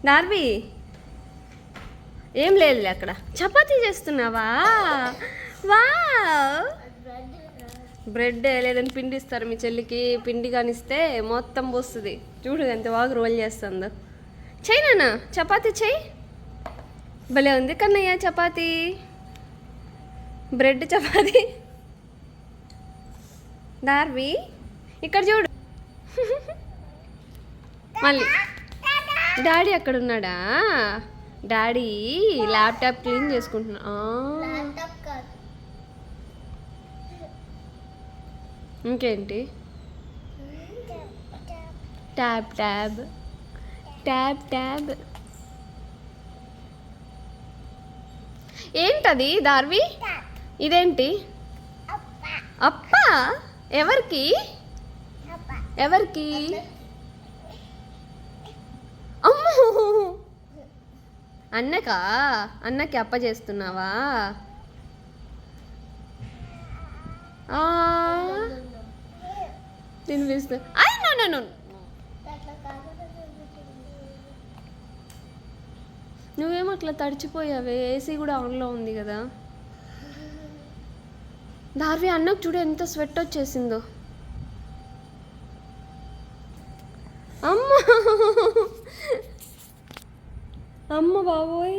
దార్వి ఏం లేదులే అక్కడ. చపాతీ చేస్తున్నావా? వా బ్రెడ్ లేదని పిండి ఇస్తారు మీ చెల్లికి. పిండి కానిస్తే మొత్తం పోస్తుంది. చూడు ఎంత బాగా రోల్ చేస్తుందో. చెయ్యి నాన్న, చపాతీ చెయ్యి. భలే ఉంది కన్నయ్య చపాతీ. బ్రెడ్ చపాతీ. దార్వి ఇక్కడ చూడు. మళ్ళీ డాడీ అక్కడ ఉన్నాడా? డాడీ ల్యాప్టాప్ క్లీన్ చేసుకుంటున్నా. ఇంకేంటి? Tab tab tab tab. ఏంటది దార్వి? ఇదేంటి? అప్ప. ఎవరికి? ఎవరికి? అమ్మో, అన్నకా? అన్నకి అప్ప చేస్తున్నావా? తినిపిస్తా. నువ్వేమో అట్లా తడిచిపోయావే. ఏసీ కూడా ఆన్లో ఉంది కదా. దార్వి అన్నకు చూడు ఎంత స్వెట్ వచ్చేసిందో. అమ్మ అమ్మ బాబోయ్,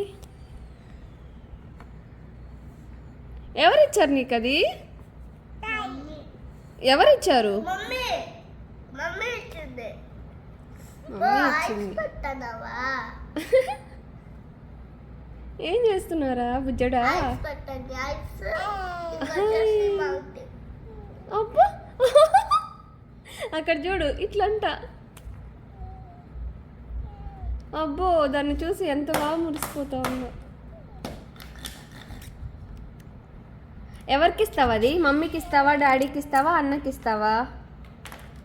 ఎవరిచ్చారు నీకు అది? ఎవరిచ్చారు? మమ్మీ ఇచ్చింది. ఏం చేస్తున్నారా బుజ్జడా? అబ్బా అక్కడ చూడు ఇట్లంట. అబ్బో, దాన్ని చూసి ఎంత బాగా మురిసిపోతా ఉందో. ఎవరికి ఇస్తావా అది? మమ్మీకి ఇస్తావా, డాడీకి ఇస్తావా, అన్నకి ఇస్తావా?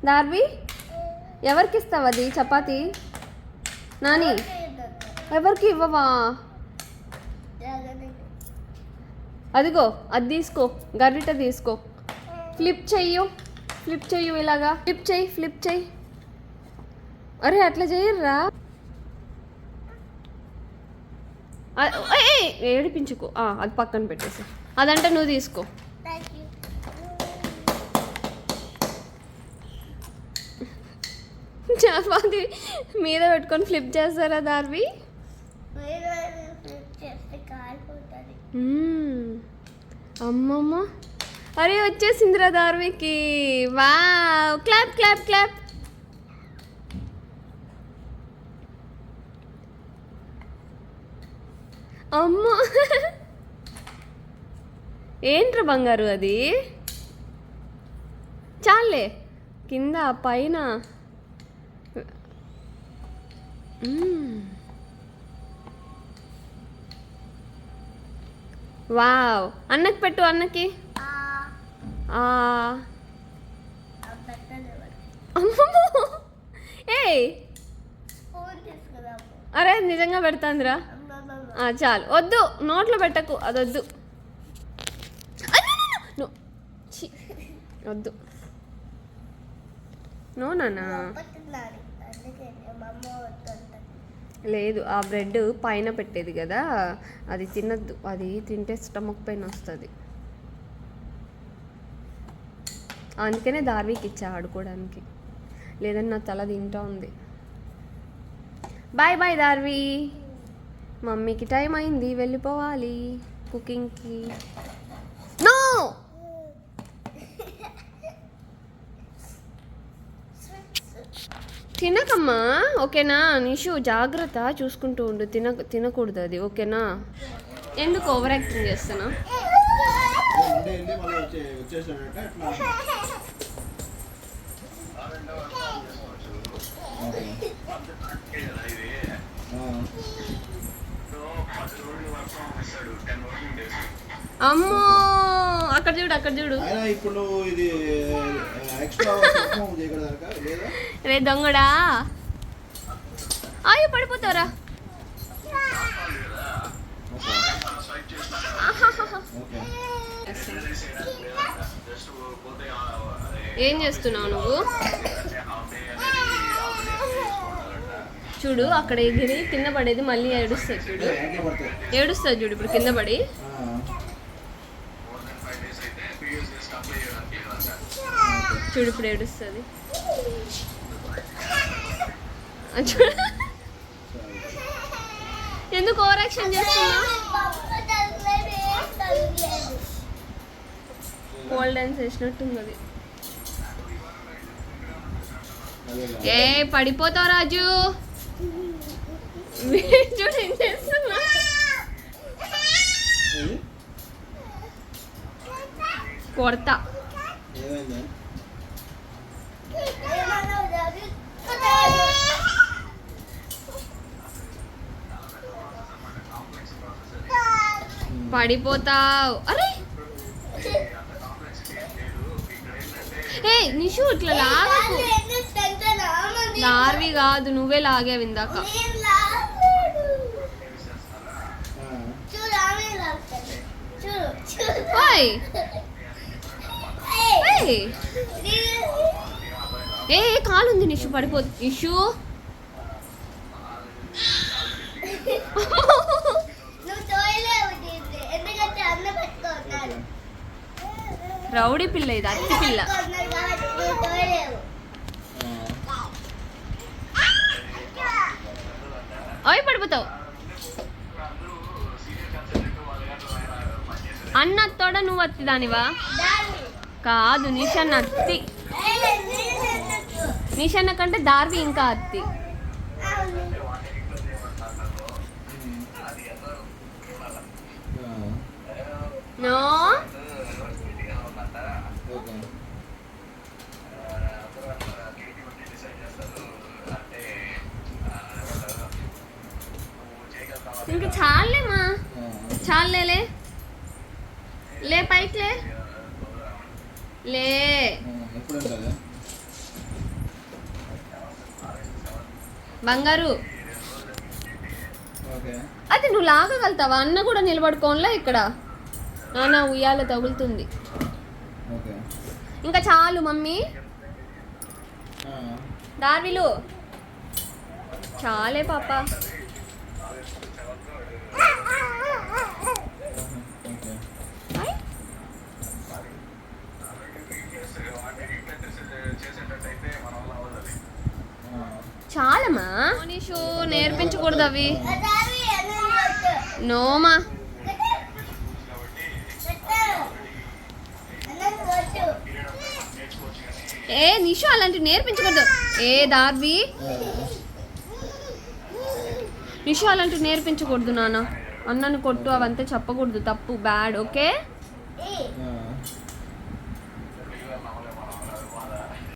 దార్వి ఎవరికి ఇస్తావా అది చపాతీ? నాని ఎవరికి ఇవ్వవా? అదిగో అది తీసుకో, గరిట తీసుకో. ఫ్లిప్ చెయ్యు ఇలాగా. ఫ్లిప్ చెయ్యి. అరే అట్లా చేయర్రా. ఏడిపించుకో. అది పక్కన పెట్టేసి, అదంటే నువ్వు తీసుకో. చపాతి మీద పెట్టుకొని ఫ్లిప్ చేస్తారా దార్వి? అమ్మమ్మ, అరే వచ్చేసిందిరా దార్వికి. Wow, clap clap clap. అమ్మ ఏంట్రా బంగారు అది? చాలే, కింద పైన. వావ్, అన్నకి పెట్టు. అన్నకి. ఏయ్ అరే నిజంగా పెడతాందిరా. చాలు, వద్దు నోట్లో పెట్టకు, అది వద్దు. వద్దు నో నాన్న. లేదు, ఆ బ్రెడ్ పైన పెట్టేది కదా, అది తినద్దు. అది తింటే స్టమక్ పెయిన్ వస్తుంది. అందుకనే దార్వికి ఇచ్చా ఆడుకోవడానికి, లేదని నా తల తింటా ఉంది. బాయ్ బాయ్ దార్వి, మమ్మీకి టైం అయింది, వెళ్ళిపోవాలి కుకింగ్కి. నో తినకమ్మా, ఓకేనా? నిషు జాగ్రత్త, చూసుకుంటూ ఉండు. తినకూడదు అది, ఓకేనా? ఎందుకు ఓవర్ యాక్టింగ్ చేస్తున్నా? అమ్మో, అక్కడ చూడు. ఇప్పుడు ఇది రే దొంగడా, అయ్యో పడిపోతారా? ఏం చేస్తున్నావు నువ్వు? చూడు అక్కడ ఎగిరి కింద పడేది మళ్ళీ ఏడుస్తుంది చూడు. ఏడుస్తుంది చూడు ఇప్పుడు కింద పడి. చూడు ఇప్పుడు ఏడుస్తుంది. ఎందుకు ఓవర్ యాక్షన్ చేస్తున్నా? పోల్ డాన్స్ వేసినట్టుంది అది. ఏ పడిపోతావు రాజు. చూడు ఏం చేస్తున్నా. కొడతా. పడిపోతావు. అరే ఏ నిషు ఇట్లా లాగకు. దార్వి కాదు నువ్వే లాగావు ఇందాక. ఏ కాలు ఉంది నిషు పడిపో. నిషు రౌడీ పిల్ల ఇది, అత్తి పిల్ల. అవి పడిపోతావు. అన్నతోడ నువ్వు అత్తి దానివా? కాదు నిషన్న అత్తి. నిషన్న కంటే దార్వి ఇంకా అత్తి. నో ఇంకా చాలేమా, చాలేలే. లే పైకి లే. లే బంగారు. అది నువ్వు లాగగలుగుతావా? అన్న కూడా నిలబడుకోనిలే ఇక్కడ. నాన్న ఉయ్యాల తగులుతుంది. ఇంకా చాలు మమ్మీ. దార్విలు చాలే పాప. చాలమ్మా. మోనిషు నేర్పించకూడదు అవి. నోమా ఏ నిషు అలాంటివి నేర్పించకూడదు. ఏ దార్వి నిషు అలాంటివి నేర్పించకూడదు నాన్న. అన్నను కొట్టు అవంతా చెప్పకూడదు, తప్పు, బ్యాడ్. ఓకే